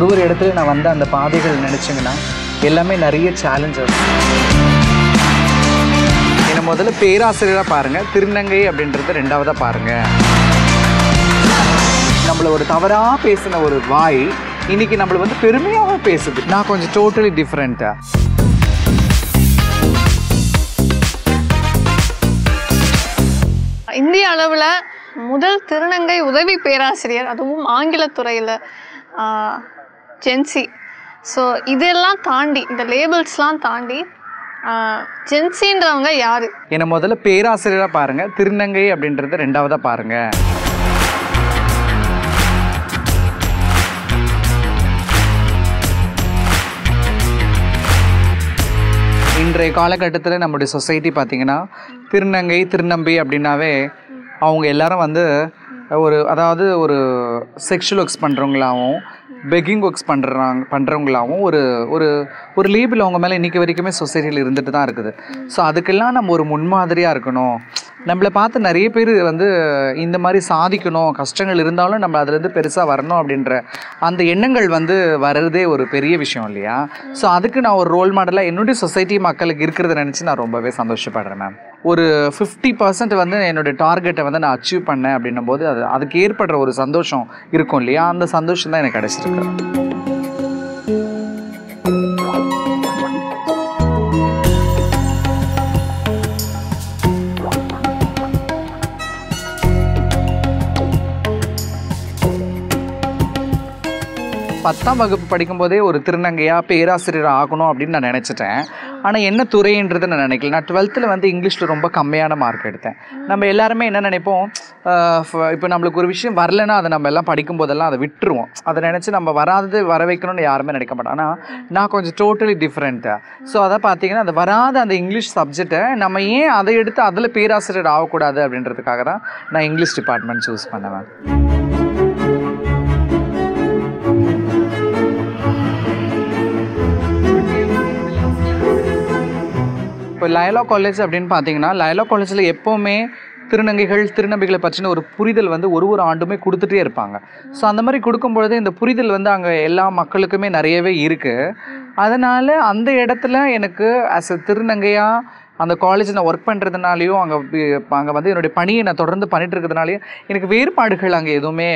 ஒரு இடத்துல நான் வந்த அந்த பாதைகள் நினச்சிங்கன்னா எல்லாமே நிறைய சேலஞ்சஸ். என்னை முதல்ல பேராசிரியராக பாருங்கள், திருநங்கை அப்படின்றது ரெண்டாவதாக பாருங்கள். நம்மளை ஒரு தவறாக பேசின ஒரு வாய் இன்னைக்கு நம்மளை வந்து பெருமையாக பேசுது. நான் கொஞ்சம் டோட்டலி டிஃப்ரெண்ட்டாக. இந்திய அளவில் முதல் திருநங்கை உதவி பேராசிரியர், அதுவும் ஆங்கிலத்துறையில், ஜென்சி. ஸோ இதெல்லாம் தாண்டி, இந்த லேபிள்ஸ்லாம் தாண்டி ஜென்சின்றவங்க யார்? என்னை முதல்ல பேராசிரியராக பாருங்கள், திருநங்கை அப்படின்றது ரெண்டாவதாக பாருங்கள். இன்றைய காலகட்டத்தில் நம்முடைய சொசைட்டி பார்த்திங்கன்னா திருநங்கை திருநம்பி அப்படின்னாவே அவங்க எல்லாரும் வந்து அதாவது ஒரு செக்ஷுவல் ஒர்க்ஸ் பண்ணுறவங்களாகவும் பெக்கிங் ஒர்க்ஸ் பண்ணுறவங்களாகவும் ஒரு லேபிள் அவங்க மேலே இன்றைக்கி வரைக்குமே சொசைட்டியில் இருந்துட்டு தான் இருக்குது. ஸோ அதுக்கெல்லாம் நம்ம ஒரு முன்மாதிரியாக இருக்கணும். நம்மளை பார்த்து நிறைய பேர் வந்து இந்த மாதிரி சாதிக்கணும், கஷ்டங்கள் இருந்தாலும் நம்ம அதுலேருந்து பெருசாக வரணும் அப்படின்ற அந்த எண்ணங்கள் வந்து வர்றதே ஒரு பெரிய விஷயம் இல்லையா? ஸோ அதுக்கு நான் ஒரு ரோல் மாடலாக என்னுடைய சொசைட்டி மக்களுக்கு இருக்கிறத நினச்சி நான் ரொம்பவே சந்தோஷப்படுறேன் மேம். ஒரு 50% வந்து என்னோடய டார்கெட்டை வந்து நான் அச்சீவ் பண்ணேன் அப்படின்னும் போது அதுக்கு ஏற்படுற ஒரு சந்தோஷம் இருக்கும் இல்லையா? அந்த சந்தோஷம் தான் எனக்கு கிடைச்சிருக்கு. பத்தாம் வகுப்பு படிக்கும்போதே ஒரு திருநங்கையாக பேராசிரியர் ஆகணும் அப்படின்னு நான் நினச்சிட்டேன். ஆனால் என்ன துறைன்றதை நான் நினைக்கல. நான் 12th வந்து இங்கிலீஷில் ரொம்ப கம்மியான மார்க் எடுத்தேன். நம்ம எல்லாருமே என்ன நினைப்போம், இப்போ நம்மளுக்கு ஒரு விஷயம் வரலைன்னா அதை நம்ம எல்லாம் படிக்கும்போதெல்லாம் அதை விட்டுருவோம். அதை நினச்சி நம்ம வர வைக்கணும்னு யாருமே நினைக்க மாட்டோம். ஆனால் நான் கொஞ்சம் டோட்டலி டிஃப்ரெண்ட்டாக. ஸோ அதை பார்த்தீங்கன்னா அது வராத அந்த இங்கிலீஷ் சப்ஜெக்டை நம்ம ஏன் அதை எடுத்து அதில் பேராசிரியர் ஆகக்கூடாது அப்படின்றதுக்காக தான் நான் இங்கிலீஷ் டிபார்ட்மெண்ட் சூஸ் பண்ணுவேன். இப்போ லயோலா காலேஜ் அப்படின்னு பார்த்தீங்கன்னா லயோலா காலேஜில் எப்போவுமே திருநங்கைகள் திருநம்பிகளை பற்றின ஒரு புரிதல் வந்து ஒரு ஆண்டுமே கொடுத்துட்டே இருப்பாங்க. ஸோ அந்த மாதிரி கொடுக்கும்பொழுது இந்த புரிதல் வந்து அங்கே எல்லா மக்களுக்குமே நிறையவே இருக்குது. அதனால் அந்த இடத்துல எனக்கு ஆஸ் எ திருநங்கையாக அந்த காலேஜ் நான் ஒர்க் பண்ணுறதுனாலையும் அங்கே வந்து என்னுடைய பணியை நான் தொடர்ந்து பண்ணிட்டு இருக்கிறதுனாலையும் எனக்கு வேறுபாடுகள் அங்கே எதுவுமே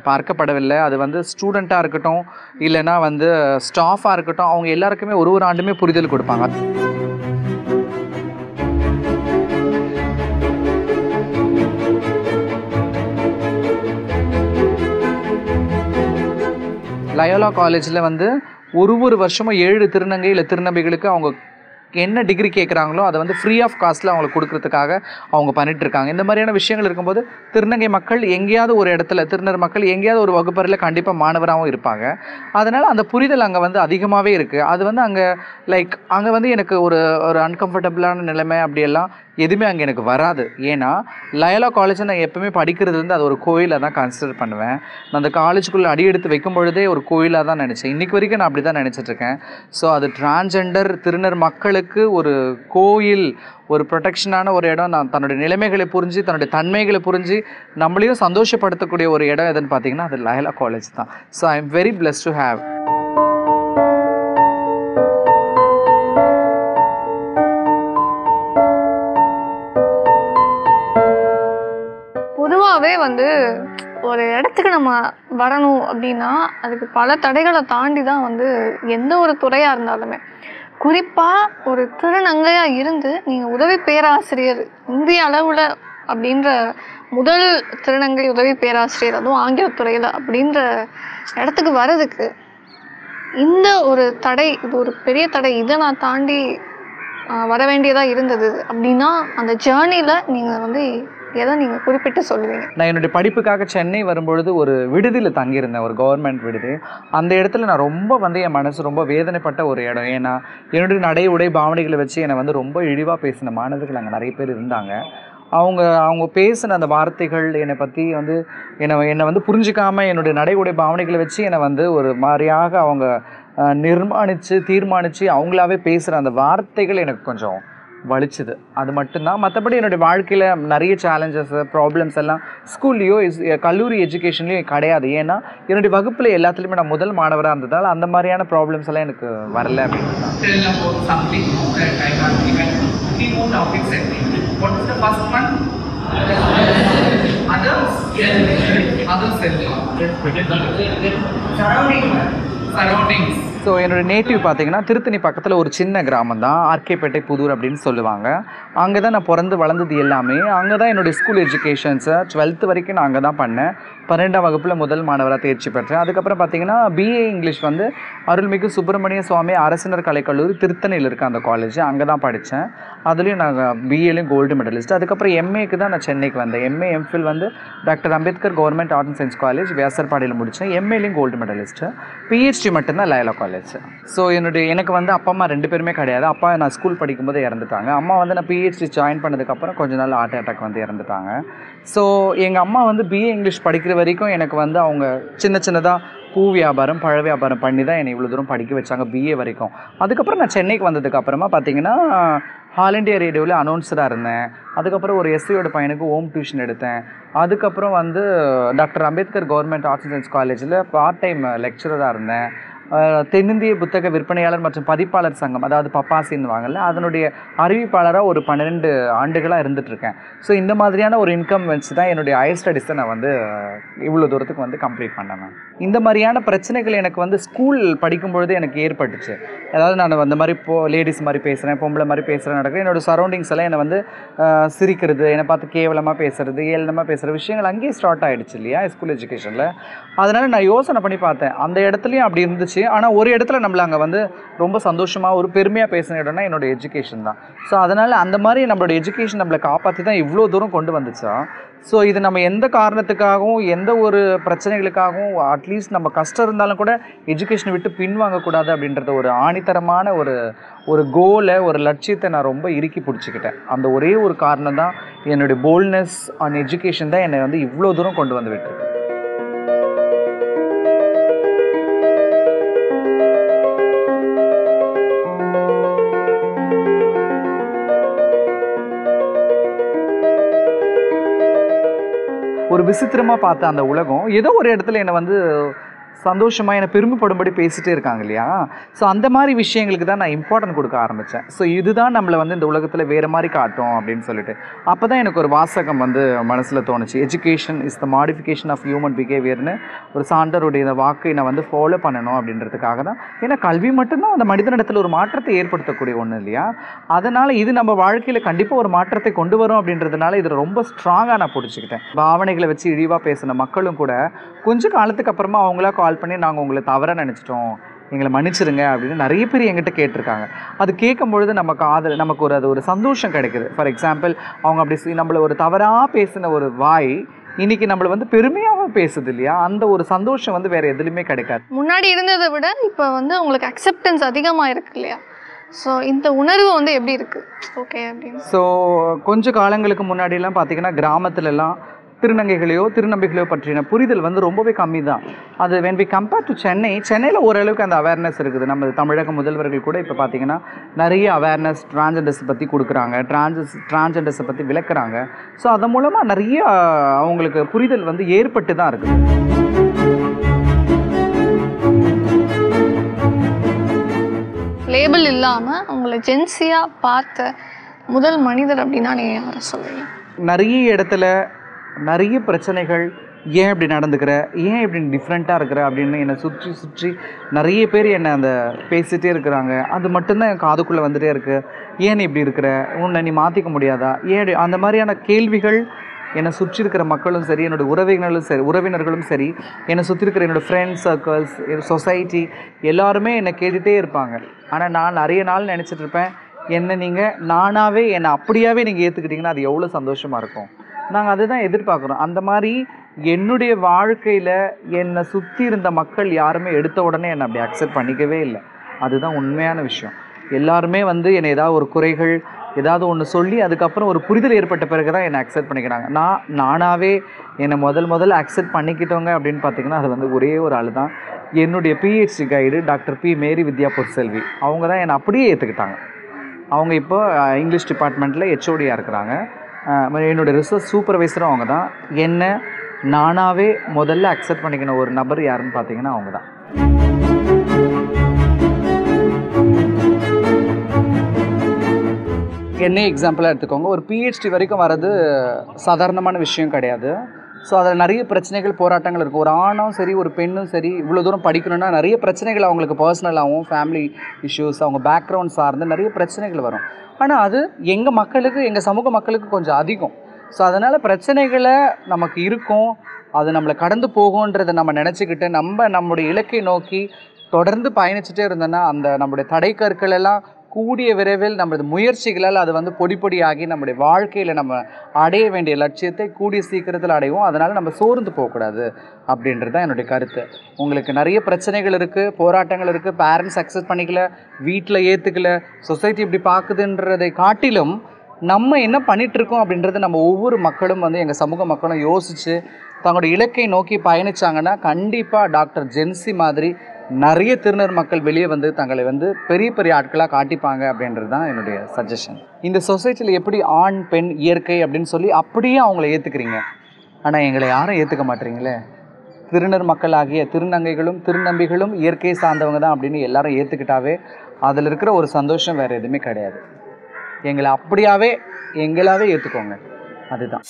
பார்க்கப்படவில்லை. அது வந்து ஸ்டூடெண்ட்டாக இருக்கட்டும் இல்லைன்னா வந்து ஸ்டாஃபாக இருக்கட்டும், அவங்க எல்லாருக்குமே ஒரு ஆண்டுமே புரிதல் கொடுப்பாங்க. லயோலா காலேஜில் வந்து ஒரு வருஷமும் 7 திருநங்கை இல்லை திருநம்பிகளுக்கு அவங்க என்ன டிகிரி கேட்குறாங்களோ அதை வந்து ஃப்ரீ ஆஃப் காஸ்ட்டில் அவங்களுக்கு கொடுக்கறதுக்காக அவங்க பண்ணிகிட்ருக்காங்க. இந்த மாதிரியான விஷயங்கள் இருக்கும்போது திருநங்கை மக்கள் எங்கேயாவது ஒரு இடத்துல, திருநர் மக்கள் எங்கேயாவது ஒரு வகுப்பறையில் கண்டிப்பாக மாணவராகவும் இருப்பாங்க. அதனால் அந்த புரிதல் அங்கே வந்து அதிகமாகவே இருக்குது. அது வந்து அங்கே வந்து எனக்கு ஒரு அன்கம்ஃபர்டபுளான நிலைமை அப்படியெல்லாம் எதுவுமே அங்கே எனக்கு வராது. ஏன்னா லயோலா காலேஜை நான் எப்போவுமே படிக்கிறது வந்து அது ஒரு கோயிலாக தான் கன்சிடர் பண்ணுவேன். நான் அந்த காலேஜுக்குள்ளே அடி எடுத்து வைக்கும் பொழுதே ஒரு கோயிலாக தான் நினச்சேன். இன்றைக்கு வரைக்கும் நான் அப்படி தான் நினச்சிட்ருக்கேன். ஸோ அது டிரான்ஜெண்டர் திருநர் மக்களுக்கு ஒரு கோயில், ஒரு ப்ரொடெக்ஷனான ஒரு இடம். நான் தன்னுடைய நிலைமைகளை புரிஞ்சு தன்னுடைய தன்மைகளை புரிஞ்சு நம்மளையும் சந்தோஷப்படுத்தக்கூடிய ஒரு இடம் எதுன்னு பார்த்தீங்கன்னா அது லயோலா காலேஜ் தான். So I am very blessed to have. பொதுவாகவே வந்து ஒரு இடத்துக்கு நம்ம வரணும் அப்படின்னா அதுக்கு பல தடைகளை தாண்டி தான் வந்து எந்த ஒரு துறையாக இருந்தாலுமே, குறிப்பாக ஒரு திருநங்கையாக இருந்து நீங்கள் உதவி பேராசிரியர் இந்திய அளவில் அப்படின்ற முதல் திருநங்கை உதவி பேராசிரியர், அதுவும் ஆங்கிலத்துறையில் அப்படின்ற இடத்துக்கு வர்றதுக்கு இந்த ஒரு தடை, இது ஒரு பெரிய தடை, இதை நான் தாண்டி வர வேண்டியதாக இருந்தது அப்படின்னா அந்த ஜேர்னியில் நீங்கள் வந்து எதை நீங்கள் குறிப்பிட்டு சொல்லுவீங்க? நான் என்னுடைய படிப்புக்காக சென்னை வரும்பொழுது ஒரு விடுதியில் தங்கியிருந்தேன், ஒரு கவர்மெண்ட் விடுதி. அந்த இடத்துல நான் ரொம்ப வந்து என் மனசு ரொம்ப வேதனைப்பட்ட ஒரு இடம். ஏன்னா என்னுடைய நடை உடை பாவனைகளை வச்சு என்னை வந்து ரொம்ப இழிவாக பேசின மாணவர்கள் அங்கே நிறைய பேர் இருந்தாங்க. அவங்க பேசின அந்த வார்த்தைகள் என்னை பற்றி வந்து என்னை வந்து புரிஞ்சிக்காமல் என்னுடைய நடை உடை பாவனைகளை வச்சு என்னை வந்து ஒரு மாதிரியாக அவங்க தீர்மானித்து அவங்களாவே பேசுகிற அந்த வார்த்தைகள் எனக்கு கொஞ்சம் வலிச்சுது. அது மட்டும்தான். மற்றபடி என்னுடைய வாழ்க்கையில் நிறைய சேலஞ்சஸ் ப்ராப்ளம்ஸ் எல்லாம் ஸ்கூல்லையோ கல்லூரி எஜுகேஷன்லேயும் கிடையாது. ஏன்னா என்னுடைய வகுப்பில் எல்லாத்துலேயுமே நான் முதல் மாணவராக இருந்ததால் அந்த மாதிரியான ப்ராப்ளம்ஸ் எல்லாம் எனக்கு வரல அப்படின்னு. ஸோ என்னோடய நேட்டிவ் பார்த்தீங்கன்னா திருத்தணி பக்கத்தில் ஒரு சின்ன கிராமம் தான், ஆர்கேப்பேட்டை புதூர் அப்படின்னு சொல்லுவாங்க. அங்கே தான் நான் பிறந்து வளர்ந்தது எல்லாமே. அங்கே தான் என்னுடைய ஸ்கூல் எஜுகேஷன்ஸை 12th வரைக்கும் நான் அங்கே தான் பண்ணேன். 12ஆம் வகுப்பில் முதல் மாணவராக தேர்ச்சி பெற்றேன். அதுக்கப்புறம் பார்த்தீங்கன்னா பிஏ இங்கிலீஷ் வந்து அருள்மிகு சுப்பிரமணிய சுவாமி அரசினர் கலைக்கல்லூரி திருத்தணியில் இருக்க அந்த காலேஜ், அங்கே தான் படித்தேன். அதுலேயும் நாங்கள் பிஏலையும் கோல்டு மெடலிஸ்ட். அதுக்கப்புறம் எம்ஏக்கு தான் நான் சென்னைக்கு வந்தேன். எம்ஏ எம்ஃபில் வந்து doctor Ambedkar government arts and science college வியாசர்பாடியில் முடித்தேன். எம்ஏலையும் கோல்டு மெடலிஸ்ட்டு. பிஹெச்டி மட்டும்தான் லயோலா காலேஜ். ஸோ எனக்கு வந்து அப்பா அம்மா 2 பேருமே கிடையாது. அப்பா நான் ஸ்கூல் படிக்கும்போது இறந்துட்டாங்க. அம்மா வந்து நான் பிஹெச்டி ஜாயின் பண்ணதுக்கப்புறம் கொஞ்ச நாள் ஹார்ட் அட்டாக் வந்து இறந்துட்டாங்க. ஸோ எங்கள் அம்மா வந்து பிஏ இங்கிலீஷ் படிக்கிற வரைக்கும் எனக்கு வந்து அவங்க சின்னதாக பூ வியாபாரம் பழ வியாபாரம் பண்ணி தான் என்னை இவ்வளோ தூரம் படிக்க வச்சாங்க, பிஏ வரைக்கும். அதுக்கப்புறம் நான் சென்னைக்கு வந்ததுக்கு அப்புறமா பார்த்தீங்கன்னா ஆல் இண்டியா ரேடியோவில் அனௌன்ஸராக இருந்தேன். அதுக்கப்புறம் ஒரு எஸ்ஐயோட பையனுக்கு ஹோம் டியூஷன் எடுத்தேன். அதுக்கப்புறம் வந்து doctor Ambedkar government arts and science காலேஜில் பார்ட் டைம் லெக்சரராக இருந்தேன். தென்னிந்திய புத்தக விற்பனையாளர் மற்றும் பதிப்பாளர் சங்கம், அதாவது பப்பாசின்னுவாங்கல்ல, அதனுடைய அறிவிப்பாளராக ஒரு 12 ஆண்டுகளாக இருந்துகிட்ருக்கேன். ஸோ இந்த மாதிரியான ஒரு இன்கம் வச்சு தான் என்னுடைய ஹையர் ஸ்டடீஸை நான் வந்து இவ்வளோ தூரத்துக்கு வந்து கம்ப்ளீட் பண்ணேன். இந்த மாதிரியான பிரச்சனைகள் எனக்கு வந்து ஸ்கூல் படிக்கும்பொழுது எனக்கு ஏற்பட்டுச்சு. அதாவது நான் அந்த மாதிரி லேடிஸ் மாதிரி பேசுகிறேன், பொம்பளை மாதிரி பேசுகிறேன், நடக்கிறேன். என்னோடய சரௌண்டிங்ஸ் எல்லாம் என்னை வந்து சிரிக்கிறது, என்னை பார்த்து கேவலமாக பேசுகிறது, ஏளனமாக பேசுகிற விஷயங்கள் அங்கேயே ஸ்டார்ட் ஆகிடுச்சு இல்லையா ஸ்கூல் எஜுகேஷனில். அதனால் நான் யோசனை பண்ணி பார்த்தேன், அந்த இடத்துலையும் அப்படி இருந்துச்சு. ஆனால் ஒரு இடத்துல நம்மளை அங்கே வந்து ரொம்ப சந்தோஷமாக ஒரு பெருமையாக பேசின இடம்னா என்னோடய எஜுகேஷன் தான். ஸோ அதனால் அந்த மாதிரி நம்மளோட எஜுகேஷன் நம்மளை காப்பாற்றி தான் இவ்வளோ தூரம் கொண்டு வந்துச்சா. ஸோ இது நம்ம எந்த காரணத்துக்காகவும் எந்த ஒரு பிரச்சனைகளுக்காகவும் அட்லீஸ்ட் நம்ம கஷ்டம் இருந்தாலும் கூட எஜுகேஷனை விட்டு பின்வாங்கக்கூடாது அப்படின்றத ஒரு ஆணித்தரமான ஒரு கோலை, ஒரு லட்சியத்தை நான் ரொம்ப இறுக்கி பிடிச்சிக்கிட்டேன். அந்த ஒரே ஒரு காரணம் தான் என்னுடைய போல்ட்னஸ் ஆன் எஜுகேஷன் தான் என்னை வந்து இவ்வளோ தூரம் கொண்டு வந்து விட்டுருக்கு. ஒரு விசித்திரமாக பார்த்த அந்த உலகம் ஏதோ ஒரு இடத்துல என்னை வந்து சந்தோஷமாக என்னை பெருமைப்படும்படி பேசிகிட்டே இருக்காங்க இல்லையா. ஸோ அந்த மாதிரி விஷயங்களுக்கு தான் நான் இம்பார்ட்டன்ட் கொடுக்க ஆரம்பித்தேன். ஸோ இதுதான் நம்மளை வந்து இந்த உலகத்தில் வேறு மாதிரி காட்டும் அப்படின்னு சொல்லிட்டு அப்போ தான் எனக்கு ஒரு வாசகம் வந்து மனசில் தோணுச்சு. Education is the modification of human பிஹேவியர்னு ஒரு சான்றருடைய இந்த வாக்கை நான் வந்து ஃபாலோ பண்ணணும் அப்படின்றதுக்காக தான். ஏன்னா கல்வி மட்டும்தான் அந்த மனிதனிடத்தில் ஒரு மாற்றத்தை ஏற்படுத்தக்கூடிய ஒன்று இல்லையா. அதனால் இது நம்ம வாழ்க்கையில் கண்டிப்பாக ஒரு மாற்றத்தை கொண்டு வரும் அப்படின்றதுனால இதில் ரொம்ப ஸ்ட்ராங்காக நான் பிடிச்சிக்கிட்டேன். பாவனைகளை வச்சு இழிவாக பேசின மக்களும் கூட கொஞ்சம் காலத்துக்கு அப்புறமா அவங்களா கால் பண்ணி நாங்கள் உங்களை தவறாக நினச்சிட்டோம், எங்களை மன்னிச்சிருங்க அப்படின்னு நிறைய பேர் எங்கிட்ட கேட்டிருக்காங்க. அது கேட்கும்பொழுது நமக்கு அது ஒரு சந்தோஷம் கிடைக்குது. ஃபார் எக்ஸாம்பிள் அவங்க அப்படி நம்மளை ஒரு தவறாக பேசின ஒரு வாய் இன்னைக்கு நம்மளை வந்து பெருமையாக பேசுது இல்லையா. அந்த ஒரு சந்தோஷம் வந்து வேறு எதுலையுமே கிடைக்காது. முன்னாடி இருந்ததை விட இப்போ வந்து உங்களுக்கு அக்செப்டன்ஸ் அதிகமாக இருக்கு இல்லையா. ஸோ இந்த உணர்வு வந்து எப்படி இருக்குது ஓகே அப்படின்னு. ஸோ கொஞ்சம் காலங்களுக்கு முன்னாடிலாம் பார்த்திங்கன்னா கிராமத்துலலாம் திருநங்கைகளையோ திருநம்பிகளையோ பற்றின புரிதல் வந்து ரொம்பவே கம்மி தான். அது when we compare to சென்னையில் ஓரளவுக்கு அந்த அவேர்னஸ் இருக்குது. நம்ம தமிழக முதல்வர்கள் கூட இப்போ பார்த்திங்கன்னா நிறைய அவேர்னஸ் டிரான்ஜெண்டர்ஸை பற்றி கொடுக்குறாங்க, டிரான்ஜெண்டர்ஸை பற்றி விளக்குறாங்க. ஸோ அதன் மூலமாக நிறைய அவங்களுக்கு புரிதல் வந்து ஏற்பட்டு தான் இருக்குது. லேபிள் இல்லாமல் உங்களை ஜென்சியாக பார்த்த முதல் மனிதர் அப்படின்னா நீங்கள் யாரை சொல்லுவீங்க? நிறைய இடத்துல நிறைய பிரச்சனைகள், ஏன் இப்படி நடந்துக்கிற, ஏன் இப்படி டிஃப்ரெண்ட்டாக இருக்கிற அப்படின்னு என்னை சுற்றி நிறைய பேர் என்னை அந்த பேசிகிட்டே இருக்கிறாங்க. அது மட்டும்தான் என் காதுக்குள்ளே வந்துகிட்டே இருக்குது. ஏன் இப்படி இருக்கிற, உன்னை நீ மாற்றிக்க முடியாதா, ஏன் அந்த மாதிரியான கேள்விகள் என்னை சுற்றி இருக்கிற மக்களும் சரி, என்னோடய உறவினர்களும் சரி, என்னை சுற்றி இருக்கிற என்னோடய ஃப்ரெண்ட்ஸ் சர்க்கிள்ஸ், சொசைட்டி எல்லாருமே என்னை கேட்டுகிட்டே இருப்பாங்க. ஆனால் நான் நிறைய நாள் நினச்சிட்டு இருப்பேன், நீங்கள் நானாகவே என்னை அப்படியாவே நீங்கள் ஏற்றுக்கிட்டிங்கன்னா அது எவ்வளோ சந்தோஷமாக இருக்கும். நாங்கள் அதுதான் எதிர்பார்க்குறோம். அந்த மாதிரி என்னுடைய வாழ்க்கையில் என்னை சுற்றி இருந்த மக்கள் யாருமே எடுத்த உடனே என்னை அப்படி அக்செப்ட் பண்ணிக்கவே இல்லை. அதுதான் உண்மையான விஷயம். எல்லாருமே வந்து என்னை ஏதாவது ஒரு குறைகள் ஏதாவது ஒன்று சொல்லி அதுக்கப்புறம் ஒரு புரிதல் ஏற்பட்ட பிறகு தான் என்னை அக்செப்ட் பண்ணிக்கிறாங்க. நானாகவே என்னை முதல்ல அக்செப்ட் பண்ணிக்கிட்டவங்க அப்படின்னு பார்த்திங்கன்னா அது வந்து ஒரே ஒரு ஆள் தான். என்னுடைய பிஹெச்டி கைடு டாக்டர் பி மேரி வித்யா பொற்செல்வி. அவங்க தான் என்னை அப்படியே ஏற்றுக்கிட்டாங்க. அவங்க இப்போ இங்கிலீஷ் டிபார்ட்மெண்ட்டில் ஹெச்ஓடியாக இருக்கிறாங்க. என்னோடய ரிசர்ச் சூப்பர்வைசரும் அவங்க தான். என்ன நானாகவே முதல்ல அக்செப்ட் பண்ணிக்கின ஒரு நபர் யாருன்னு பார்த்தீங்கன்னா அவங்க தான். என்னே எக்ஸாம்பிளாக எடுத்துக்கோங்க. ஒரு பிஹெச்டி வரைக்கும் வர்றது சாதாரணமான விஷயம் கிடையாது. ஸோ அதில் நிறைய பிரச்சனைகள், போராட்டங்கள் இருக்கும். ஒரு ஆணும் சரி, ஒரு பெண்ணும் சரி, இவ்வளோ தூரம் படிக்கணும்னா நிறைய பிரச்சனைகள் அவங்களுக்கு பர்சனலாகவும், ஃபேமிலி இஷ்யூஸ், அவங்க பேக்ரவுண்ட் சார்ந்து நிறைய பிரச்சனைகள் வரும். ஆனால் அது எங்கள் மக்களுக்கு, எங்கள் சமூக மக்களுக்கு கொஞ்சம் அதிகம். ஸோ அதனால் பிரச்சனைகளை நமக்கு இருக்கும், அது நம்மளை கடந்து போகுன்றதை நம்ம நினச்சிக்கிட்டு நம்முடைய இலக்கை நோக்கி தொடர்ந்து பயணிச்சுட்டே இருந்தோன்னா அந்த நம்முடைய தடை கற்கள் எல்லாம் கூடிய விரைவில் நமது முயற்சிகளால் அது வந்து பொடி பொடியாகி நம்முடைய வாழ்க்கையில் நம்ம அடைய வேண்டிய லட்சியத்தை கூடிய சீக்கிரத்தில் அடைவோம். அதனால் நம்ம சோர்ந்து போகக்கூடாது அப்படின்றது தான் என்னுடைய கருத்து. உங்களுக்கு நிறைய பிரச்சனைகள் இருக்குது, போராட்டங்கள் இருக்குது, பேரண்ட்ஸ் அக்செப்ட் பண்ணிக்கல, வீட்டில் ஏற்றுக்கல, சொசைட்டி இப்படி பார்க்குதுன்றதை காட்டிலும் நம்ம என்ன பண்ணிகிட்ருக்கோம் அப்படின்றது நம்ம ஒவ்வொரு மக்களும் வந்து எங்கள் சமூக மக்களும் யோசித்து தங்களோட இலக்கை நோக்கி பயணித்தாங்கன்னா கண்டிப்பாக டாக்டர் ஜென்சி மாதிரி நிறைய திருநர் மக்கள் வெளியே வந்து தங்களை வந்து பெரிய பெரிய ஆட்களாக காட்டிப்பாங்க அப்படின்றது தான் என்னுடைய சஜஷன். இந்த சொசைட்டியில் எப்படி ஆண் பெண் இயற்கை அப்படின்னு சொல்லி அப்படியே அவங்கள ஏற்றுக்கிறீங்க, ஆனால் எங்களை யாரும் ஏற்றுக்க மாட்டீங்களே. திருநர் மக்களாகிய திருநங்கைகளும் திருநம்பிகளும் இயற்கையை சார்ந்தவங்க தான் அப்படின்னு எல்லாரும் ஏற்றுக்கிட்டாவே அதில் இருக்கிற ஒரு சந்தோஷம் வேறு எதுவுமே கிடையாது. எங்களாவே ஏற்றுக்கோங்க, அதுதான்.